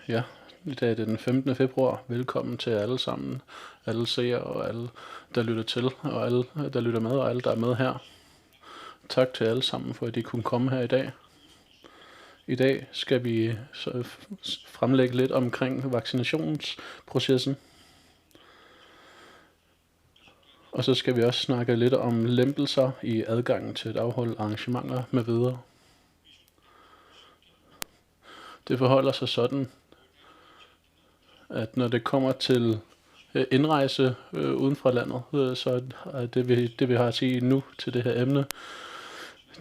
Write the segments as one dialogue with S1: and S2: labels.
S1: Ja, i dag er det den 15. februar. Velkommen til alle sammen, alle seere og alle, der lytter til, og alle, der lytter med, og alle, der er med her. Tak til alle sammen for, at I kunne komme her i dag. I dag skal vi fremlægge lidt omkring vaccinationsprocessen. Og så skal vi også snakke lidt om lempelser i adgangen til at afholde arrangementer med videre. Det forholder sig sådan, at når det kommer til indrejse uden fra landet, så er det vi har at sige nu til det her emne,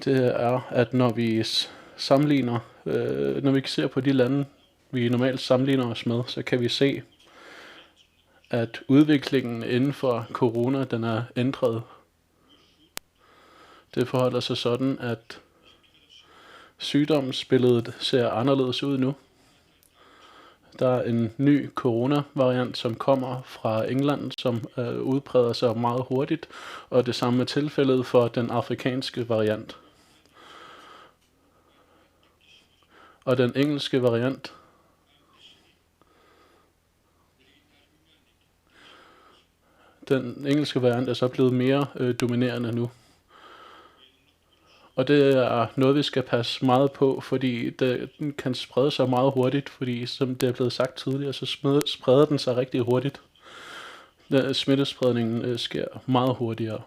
S1: det er, at når vi sammenligner, når vi ser på de lande, vi normalt sammenligner os med, så kan vi se, at udviklingen inden for corona, den er ændret. Det forholder sig sådan, at sygdomsbilledet ser anderledes ud nu. Der er en ny coronavariant, som kommer fra England, som udbreder sig meget hurtigt, og det samme er tilfældet for den afrikanske variant. Og den engelske variant, er så blevet mere dominerende nu. Og det er noget, vi skal passe meget på, fordi den kan sprede sig meget hurtigt, fordi som det er blevet sagt tidligere, så spreder den sig rigtig hurtigt. Smittespredningen sker meget hurtigere.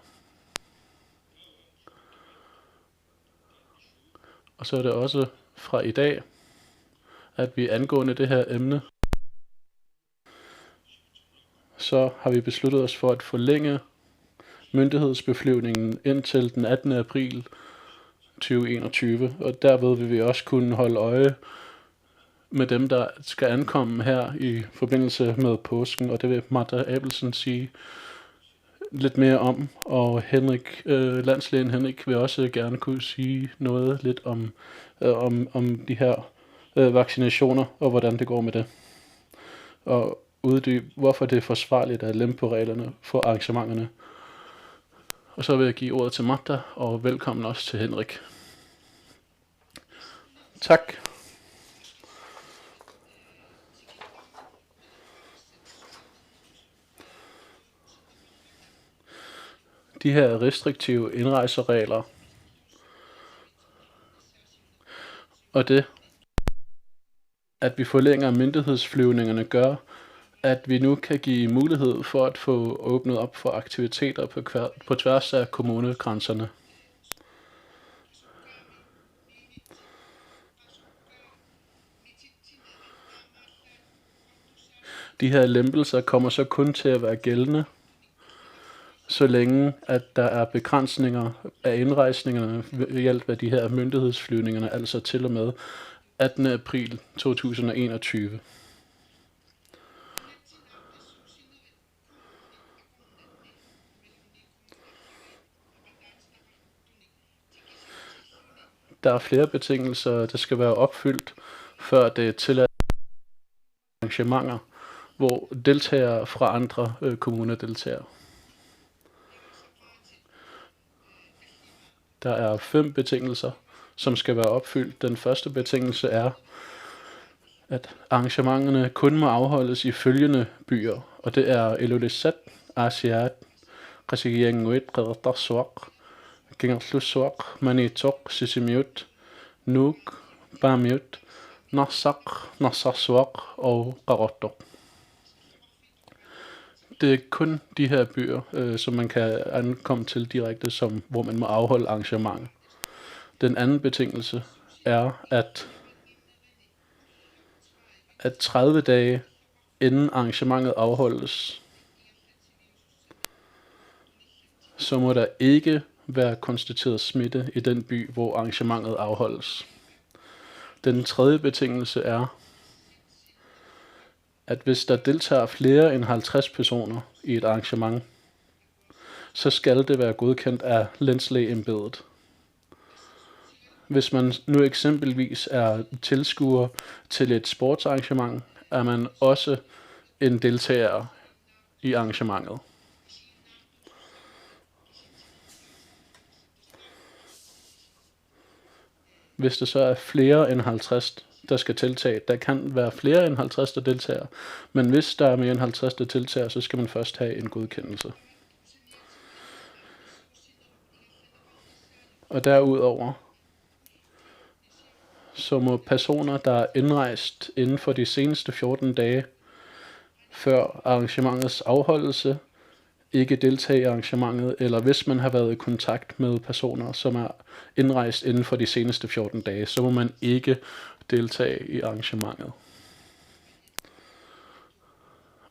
S1: Og så er det også fra i dag, at vi angående det her emne, så har vi besluttet os for at forlænge myndighedsbeflyvningen indtil den 18. april 2021, og derved vil vi også kunne holde øje med dem, der skal ankomme her i forbindelse med påsken, og det vil Martha Abelsen sige lidt mere om, og landslægen Henrik vil også gerne kunne sige noget lidt om de her vaccinationer, og hvordan det går med det, og uddybe, hvorfor det er forsvarligt at lempe på reglerne for arrangementerne. Og så vil jeg give ordet til Martha, og velkommen også til Henrik. Tak. De her restriktive indrejseregler, og det, at vi forlænger myndighedsflyvningerne, gør, at vi nu kan give mulighed for at få åbnet op for aktiviteter på tværs af kommunegrænserne. De her lempelser kommer så kun til at være gældende, så længe at der er begrænsninger af indrejsningerne ved hjælp af de her myndighedsflyvningerne, altså til og med 18. april 2021. Der er flere betingelser, der skal være opfyldt, før det er tilladt arrangementer, hvor deltagere fra andre kommuner deltager. Der er 5 betingelser, som skal være opfyldt. Den første betingelse er, at arrangementerne kun må afholdes i følgende byer, og det er Ilulissat, Asiat, Qasigiannguit, Qeqertarsuaq, Kangerlussuaq, Maniitsoq, Sisimiut, Nuuk, Paamiut, Narsaq, Narsarsuaq og Qaqortoq. Det er kun de her byer, som man kan ankomme til direkte, hvor man må afholde arrangementer. Den anden betingelse er, at 30 dage inden arrangementet afholdes, så må der ikke være konstateret smitte i den by, hvor arrangementet afholdes. Den tredje betingelse er, at hvis der deltager flere end 50 personer i et arrangement, så skal det være godkendt af lenslægeembedet. Hvis man nu eksempelvis er tilskuer til et sportsarrangement, er man også en deltager i arrangementet. Hvis det så er flere end 50 der skal deltage. Der kan være flere end 50, der deltager, men hvis der er mere end 50, der deltager, så skal man først have en godkendelse. Og derudover, så må personer, der er indrejst inden for de seneste 14 dage før arrangementets afholdelse, ikke deltage i arrangementet, eller hvis man har været i kontakt med personer, som er indrejst inden for de seneste 14 dage, så må man ikke deltage i arrangementet.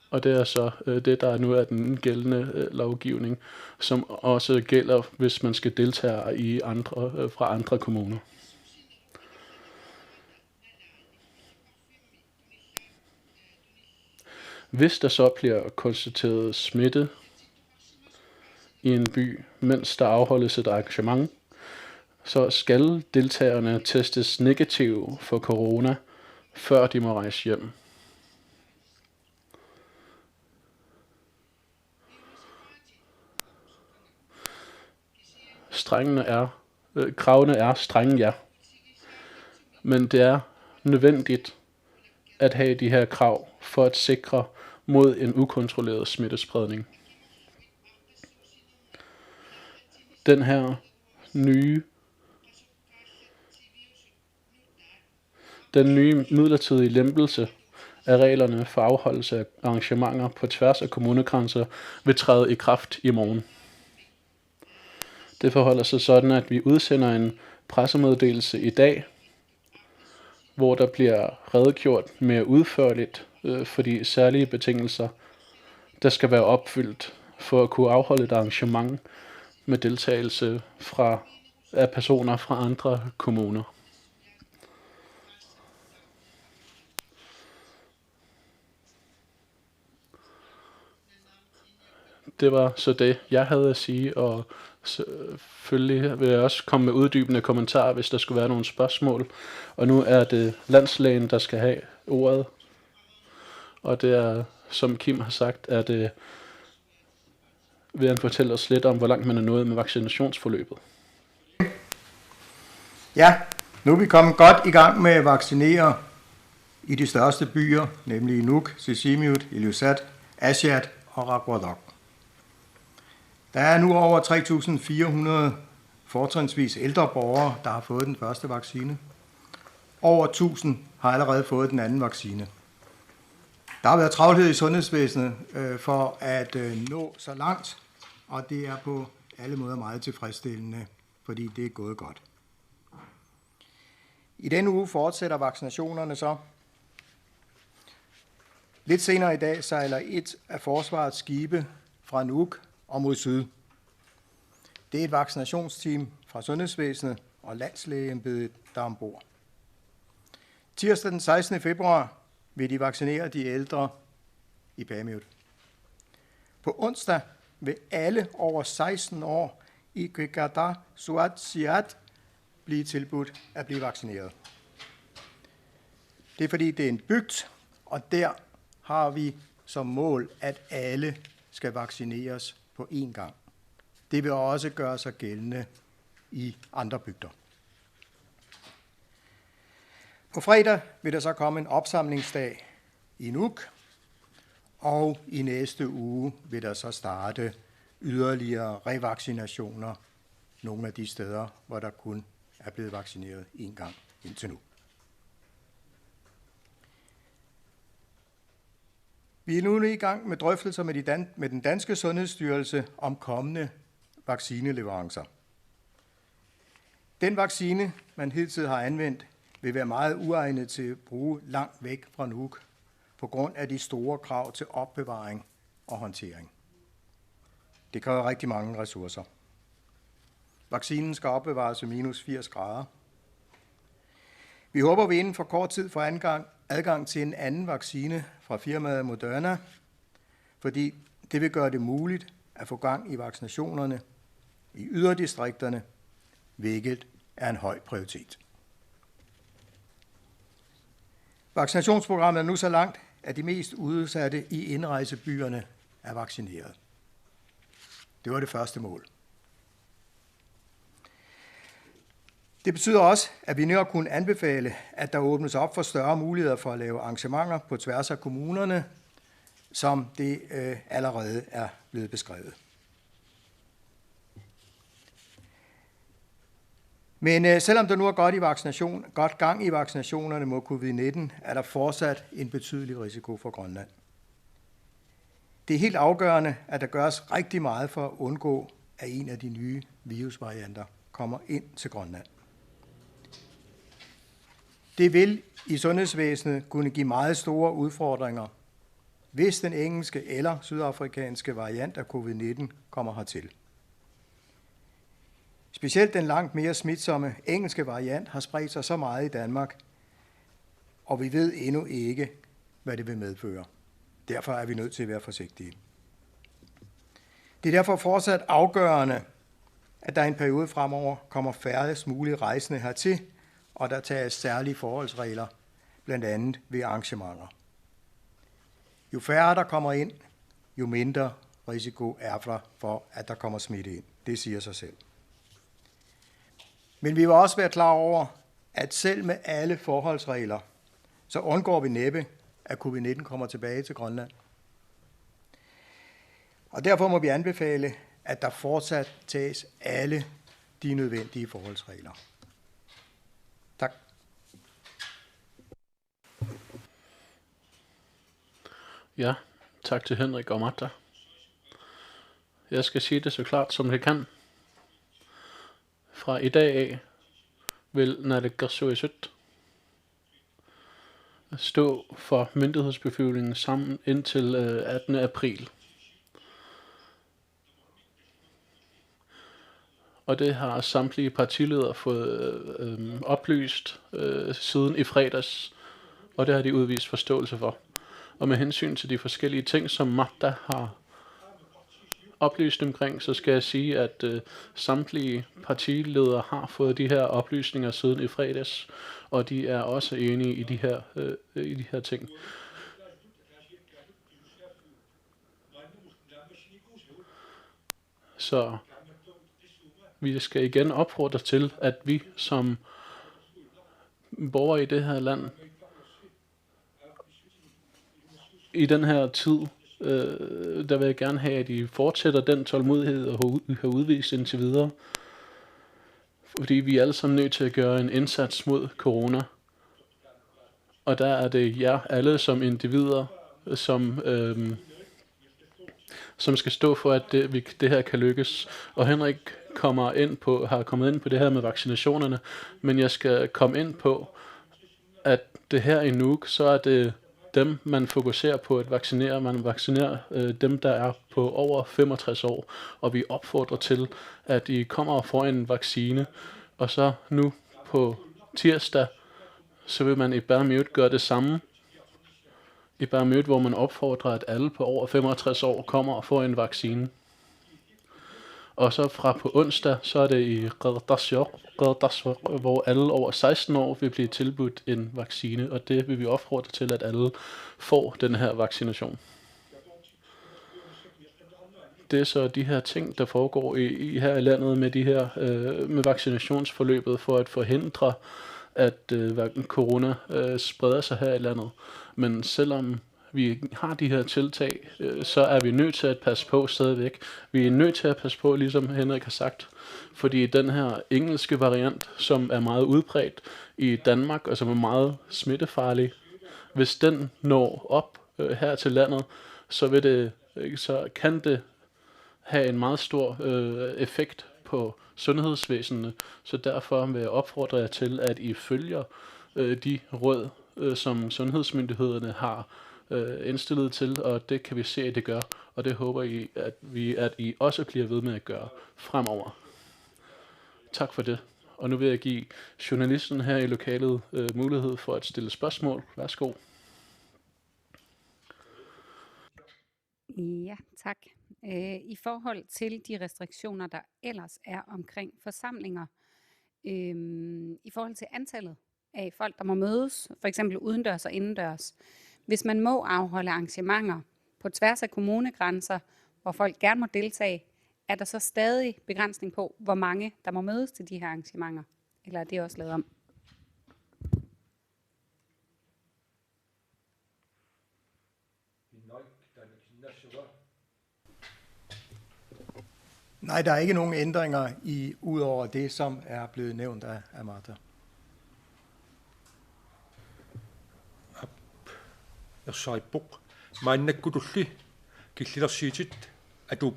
S1: Og det er så det, der nu er den gældende lovgivning, som også gælder, hvis man skal deltage i fra andre kommuner. Hvis der så bliver konstateret smitte i en by, mens der afholdes et arrangement, så skal deltagerne testes negativ for corona, før de må rejse hjem. Kravene er strenge, ja. Men det er nødvendigt at have de her krav for at sikre mod en ukontrolleret smittespredning. Den nye midlertidige lempelse af reglerne for afholdelse af arrangementer på tværs af kommunegrænser vil træde i kraft i morgen. Det forholder sig sådan, at vi udsender en pressemeddelelse i dag, hvor der bliver redegjort mere udførligt for de særlige betingelser, der skal være opfyldt for at kunne afholde et arrangement med deltagelse af personer fra andre kommuner. Det var så det, jeg havde at sige, og selvfølgelig vil jeg også komme med uddybende kommentarer, hvis der skulle være nogle spørgsmål. Og nu er det landslægen, der skal have ordet. Og det er, som Kim har sagt, vil han fortælle os lidt om, hvor langt man er nået med vaccinationsforløbet.
S2: Ja, nu er vi kommet godt i gang med at vaccinere i de største byer, nemlig Nuuk, Sisimiut, Ilulissat, Aasiaat og Qaqortoq. Der er nu over 3.400 fortrinsvis ældre borgere, der har fået den første vaccine. Over 1.000 har allerede fået den anden vaccine. Der har været travlhed i sundhedsvæsenet for at nå så langt, og det er på alle måder meget tilfredsstillende, fordi det er gået godt. I denne uge fortsætter vaccinationerne så. Lidt senere i dag sejler et af forsvarets skibe fra Nuuk og mod syd. Det er et vaccinationsteam fra sundhedsvæsenet og landslægeembedet, der er ombord. Tirsdag den 16. februar vil de vaccinere de ældre i Pamiut. På onsdag vil alle over 16 år i Qeqertarsuaq blive tilbudt at blive vaccineret. Det er fordi, det er en bygd, og der har vi som mål, at alle skal vaccineres på én gang. Det vil også gøre sig gældende i andre bygder. På fredag vil der så komme en opsamlingsdag i Nuuk, og i næste uge vil der så starte yderligere revaccinationer nogle af de steder, hvor der kun er blevet vaccineret én gang indtil nu. Vi er nu i gang med drøftelser med den danske Sundhedsstyrelse om kommende vaccineleverancer. Den vaccine, man hidtil har anvendt, vil være meget uegnet til at bruge langt væk fra Nuuk på grund af de store krav til opbevaring og håndtering. Det kræver rigtig mange ressourcer. Vaccinen skal opbevares ved minus 80 grader. Vi håber, at vi inden for kort tid får adgang til en anden vaccine fra firmaet Moderna, fordi det vil gøre det muligt at få gang i vaccinationerne i yderdistrikterne, hvilket er en høj prioritet. Vaccinationsprogrammet er nu så langt, at de mest udsatte i indrejsebyerne er vaccineret. Det var det første mål. Det betyder også, at vi nu har kunnet anbefale, at der åbnes op for større muligheder for at lave arrangementer på tværs af kommunerne, som det allerede er blevet beskrevet. Men selvom der nu er godt gang i vaccinationerne mod covid-19, er der fortsat en betydelig risiko for Grønland. Det er helt afgørende, at der gøres rigtig meget for at undgå, at en af de nye virusvarianter kommer ind til Grønland. Det vil i sundhedsvæsenet kunne give meget store udfordringer, hvis den engelske eller sydafrikanske variant af covid-19 kommer hertil. Specielt den langt mere smitsomme engelske variant har spredt sig så meget i Danmark, og vi ved endnu ikke, hvad det vil medføre. Derfor er vi nødt til at være forsigtige. Det er derfor fortsat afgørende, at der i en periode fremover kommer færrest mulige rejsende hertil, og der tages særlige forholdsregler, blandt andet ved arrangementer. Jo færre der kommer ind, jo mindre risiko er der for, at der kommer smitte ind. Det siger sig selv. Men vi vil også være klar over, at selv med alle forholdsregler, så undgår vi næppe, at covid-19 kommer tilbage til Grønland. Og derfor må vi anbefale, at der fortsat tages alle de nødvendige forholdsregler. Tak.
S1: Ja, tak til Henrik og Martha. Jeg skal sige det så klart som jeg kan. Fra i dag af vil Naalakkersuisut stå for myndighedsbeføvlingen sammen indtil 18. april. Og det har samtlige partiledere fået oplyst siden i fredags, og det har de udvist forståelse for. Og med hensyn til de forskellige ting, som Martha har oplyst omkring, så skal jeg sige, at samtlige partiledere har fået de her oplysninger siden i fredags, og de er også enige i de her ting. Så vi skal igen opfordre til, at vi som borgere i det her land, i den her tid, der vil jeg gerne have, at I fortsætter den tålmodighed og har udvist indtil videre. Fordi vi er alle sammen nødt til at gøre en indsats mod corona. Og der er det jer alle som individer, som skal stå for, at det her kan lykkes. Og Henrik har kommet ind på det her med vaccinationerne, men jeg skal komme ind på, at det her i Nuuk, så er det dem, man fokuserer på at vaccinere. Man vaccinerer dem, der er på over 65 år, og vi opfordrer til, at I kommer og får en vaccine. Og så nu på tirsdag, så vil man i Bærmute gøre det samme. I Bærmute, hvor man opfordrer, at alle på over 65 år kommer og får en vaccine. Og så fra på onsdag, så er det i Qeqertarsuaq, hvor alle over 16 år vil blive tilbudt en vaccine, og det vil vi opfordre til, at alle får den her vaccination. Det er så de her ting, der foregår i her i landet med med vaccinationsforløbet for at forhindre, at corona spreder sig her i landet. Men selvom vi har de her tiltag, så er vi nødt til at passe på stadigvæk. Vi er nødt til at passe på, ligesom Henrik har sagt, fordi den her engelske variant, som er meget udbredt i Danmark, og som er meget smittefarlig, hvis den når op her til landet, så kan det have en meget stor effekt på sundhedsvæsenet. Så derfor vil jeg opfordre jer til, at I følger de råd, som sundhedsmyndighederne har indstillet til, og det kan vi se, at det gør, og det håber I, at I også bliver ved med at gøre fremover. Tak for det. Og nu vil jeg give journalisten her i lokalet mulighed for at stille spørgsmål. Værsgo.
S3: Ja, tak. I forhold til de restriktioner, der ellers er omkring forsamlinger, i forhold til antallet af folk, der må mødes, for eksempel udendørs og indendørs, hvis man må afholde arrangementer på tværs af kommunegrænser, hvor folk gerne må deltage, er der så stadig begrænsning på, hvor mange der må mødes til de her arrangementer? Eller er det også lavet om?
S2: Nej, der er ikke nogen ændringer ud over det, som er blevet nævnt af Martha.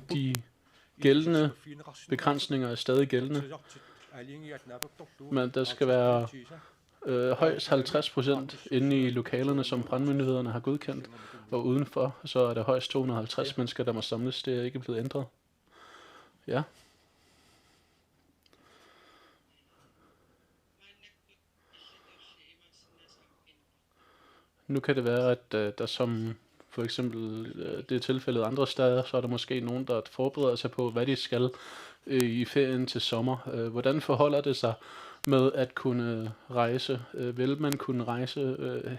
S1: De gældende begrænsninger er stadig gældende, men der skal være højst 50% inde i lokalerne, som brandmyndighederne har godkendt, og udenfor så er der højst 250 mennesker, der må samles. Det er ikke blevet ændret. Ja. Nu kan det være, at der som for eksempel det er tilfældet andre steder, så er der måske nogen, der forbereder sig på, hvad de skal i ferien til sommer. Hvordan forholder det sig med at kunne rejse? Vil man kunne rejse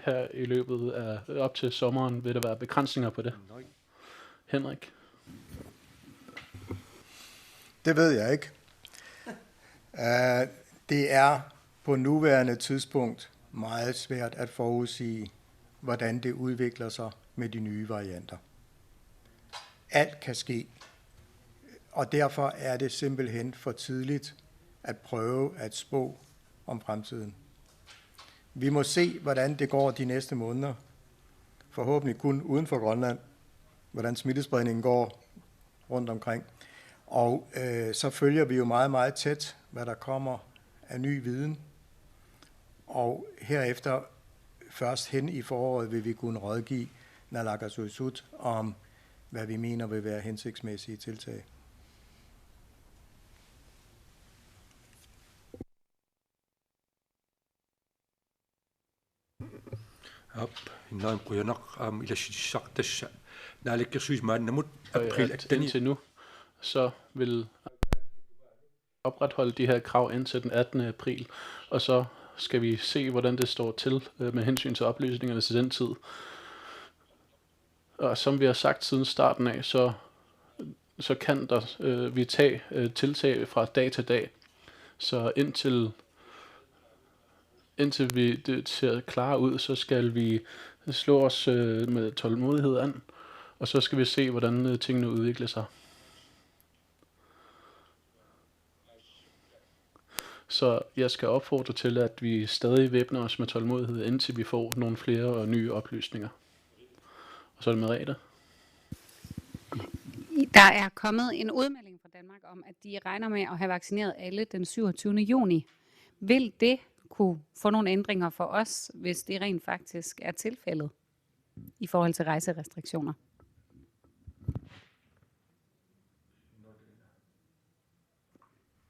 S1: her i løbet af op til sommeren? Vil der være begrænsninger på det? Henrik?
S2: Det ved jeg ikke. Det er på nuværende tidspunkt meget svært at forudsige, hvordan det udvikler sig med de nye varianter. Alt kan ske, og derfor er det simpelthen for tidligt at prøve at spå om fremtiden. Vi må se, hvordan det går de næste måneder, forhåbentlig kun uden for Grønland, hvordan smittespredningen går rundt omkring. Og så følger vi jo meget, meget tæt, hvad der kommer af ny viden. Og herefter, først hen i foråret, vil vi kunne rådgive Naalakkersuisut om, hvad vi mener vil være hensigtsmæssige tiltag.
S1: Indtil nu, så vil opretholde de her krav indtil den 18. april, og så skal vi se, hvordan det står til med hensyn til oplysningerne til den tid. Og som vi har sagt siden starten af, så kan der vi tage tiltag fra dag til dag. Så indtil vi det ser klar ud, så skal vi slå os med tålmodighed an, og så skal vi se, hvordan tingene udvikler sig. Så jeg skal opfordre til, at vi stadig væbner os med tålmodighed, indtil vi får nogle flere og nye oplysninger. Og så er det Merete.
S3: Der er kommet en udmelding fra Danmark om, at de regner med at have vaccineret alle den 27. juni. Vil det kunne få nogle ændringer for os, hvis det rent faktisk er tilfældet i forhold til rejserestriktioner?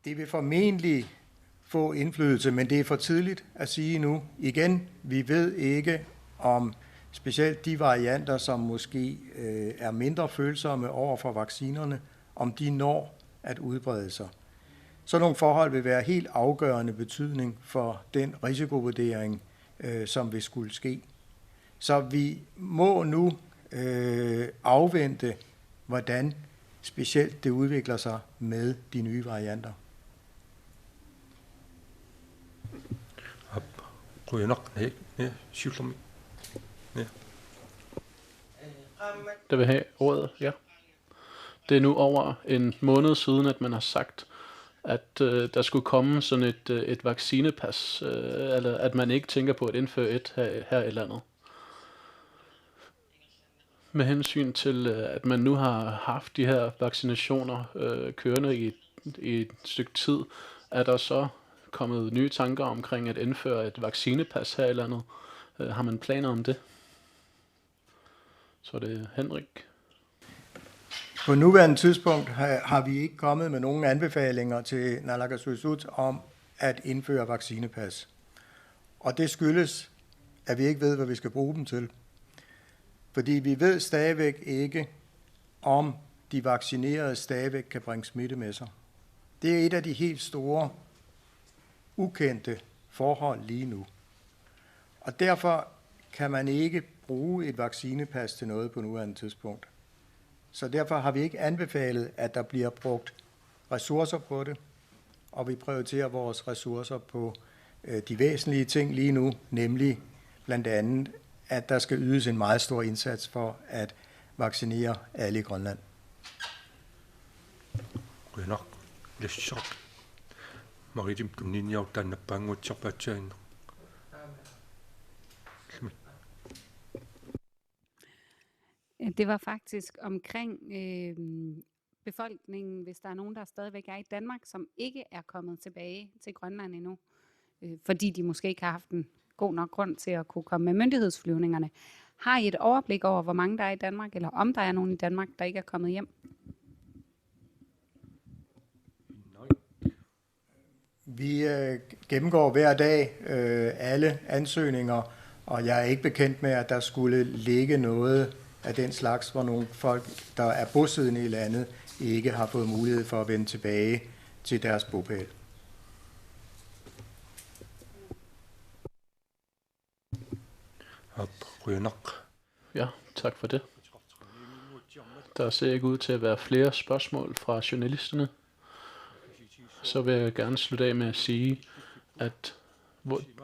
S2: Det vil formentlig få indflydelse, men det er for tidligt at sige nu. Igen, vi ved ikke om specielt de varianter, som måske er mindre følsomme over for vaccinerne, om de når at udbrede sig. Så nogle forhold vil være helt afgørende betydning for den risikovurdering, som vil skulle ske. Så vi må nu afvente, hvordan specielt det udvikler sig med de nye varianter.
S1: Der vil have ordet, ja. Det er nu over en måned siden, at man har sagt, at der skulle komme sådan et vaccinepas, eller at man ikke tænker på at indføre et her i landet. Med hensyn til, at man nu har haft de her vaccinationer kørende i et stykke tid, er der så kommet nye tanker omkring at indføre et vaccinepas her i landet. Har man planer om det? Så er det Henrik.
S2: På nuværende tidspunkt har vi ikke kommet med nogen anbefalinger til Naalakkersuisut om at indføre vaccinepas. Og det skyldes, at vi ikke ved, hvad vi skal bruge dem til. Fordi vi ved stadigvæk ikke, om de vaccinerede stadigvæk kan bringe smitte med sig. Det er et af de helt store, ukendte forhold lige nu. Og derfor kan man ikke bruge et vaccinepas til noget på nuværende tidspunkt. Så derfor har vi ikke anbefalet, at der bliver brugt ressourcer på det. og vi prioriterer vores ressourcer på de væsentlige ting lige nu, nemlig blandt andet, at der skal ydes en meget stor indsats for at vaccinere alle i Grønland.
S4: Nok lidt sjovt. Maritim tunnin jeg danner bange tjapatjen.
S3: Det var faktisk omkring befolkningen, hvis der er nogen, der stadigvæk er i Danmark, som ikke er kommet tilbage til Grønland endnu, fordi de måske ikke har haft en god nok grund til at kunne komme med myndighedsflyvningerne. Har I et overblik over, hvor mange der er i Danmark, eller om der er nogen i Danmark, der ikke er kommet hjem?
S2: Vi gennemgår hver dag alle ansøgninger, og jeg er ikke bekendt med, at der skulle ligge noget af den slags, hvor nogle folk, der er bosiddende i landet, ikke har fået mulighed for at vende tilbage til deres bopæl.
S1: Ja, tak for det. Der ser ikke ud til at være flere spørgsmål fra journalisterne. Så vil jeg gerne slutte af med at sige, at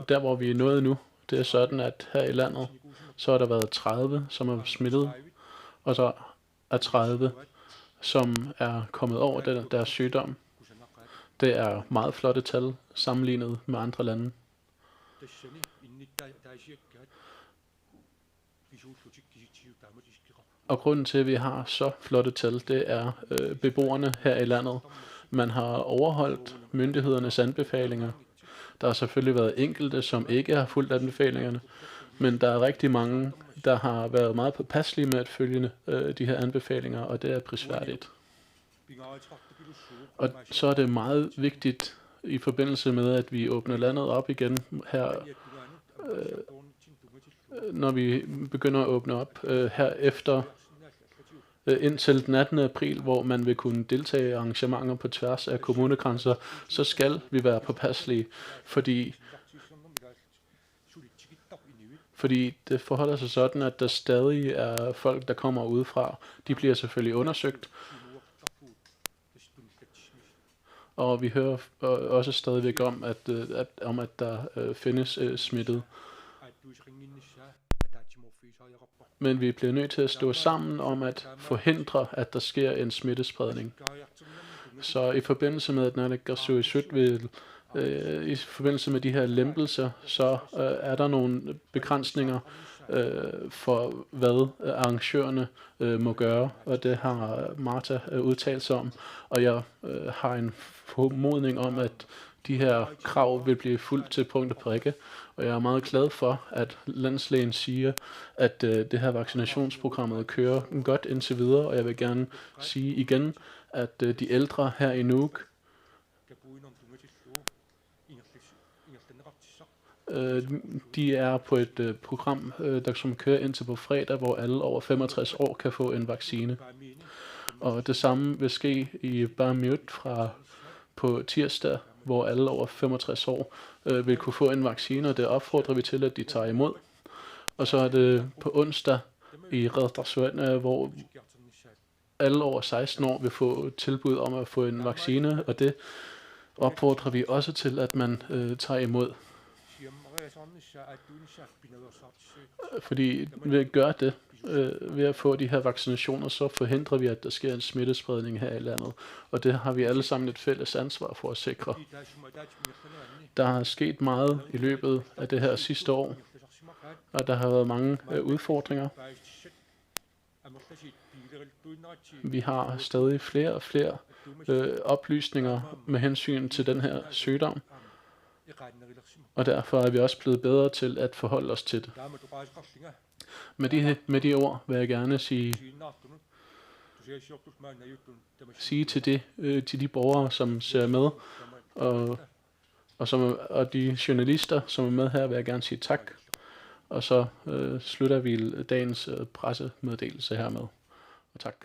S1: der hvor vi er nået nu, det er sådan, at her i landet, så har der været 30, som er smittet, og så er 30, som er kommet over deres sygdom. Det er meget flotte tal sammenlignet med andre lande. Og grunden til, at vi har så flotte tal, det er beboerne her i landet. Man har overholdt myndighedernes anbefalinger. Der har selvfølgelig været enkelte, som ikke har fulgt anbefalingerne, men der er rigtig mange, der har været meget påpasselige med at følge de her anbefalinger, og det er prisværdigt. Og så er det meget vigtigt i forbindelse med, at vi åbner landet op igen her, når vi begynder at åbne op her efter indtil den 18. april, hvor man vil kunne deltage i arrangementer på tværs af kommunegrænser, så skal vi være påpasselige, fordi det forholder sig sådan, at der stadig er folk, der kommer udefra. De bliver selvfølgelig undersøgt, og vi hører også stadigvæk om, at der findes smittet. Men vi bliver nødt til at stå sammen om at forhindre, at der sker en smittespredning. Så i forbindelse med, at naalakkersuisut vil i forbindelse med de her lempelser, så er der nogle begrænsninger for, hvad arrangørerne må gøre, og det har Martha udtalt sig om, og jeg har en formodning om, at de her krav vil blive fuldt til punkt og prikke, og jeg er meget glad for, at landslægen siger, at det her vaccinationsprogrammet kører godt indtil videre, og jeg vil gerne sige igen, at de ældre her i Nuuk, de er på et program, som kører indtil på fredag, hvor alle over 65 år kan få en vaccine. Og det samme vil ske i Barmiut på tirsdag, hvor alle over 65 år vil kunne få en vaccine, og det opfordrer vi til, at de tager imod. Og så er det på onsdag i Reddarsuan, hvor alle over 16 år vil få tilbud om at få en vaccine, og det opfordrer vi også til, at man tager imod. Fordi ved at gøre det, ved at få de her vaccinationer, så forhindrer vi, at der sker en smittespredning her i landet. Og det har vi alle sammen et fælles ansvar for at sikre. Der har sket meget i løbet af det her sidste år, og der har været mange udfordringer. Vi har stadig flere og flere oplysninger med hensyn til den her sygdom. Og derfor er vi også blevet bedre til at forholde os til det. Med de ord vil jeg gerne sige til de borgere, som ser med, og de journalister, som er med her, vil jeg gerne sige tak. Og så slutter vi dagens pressemeddelelse hermed. Og tak.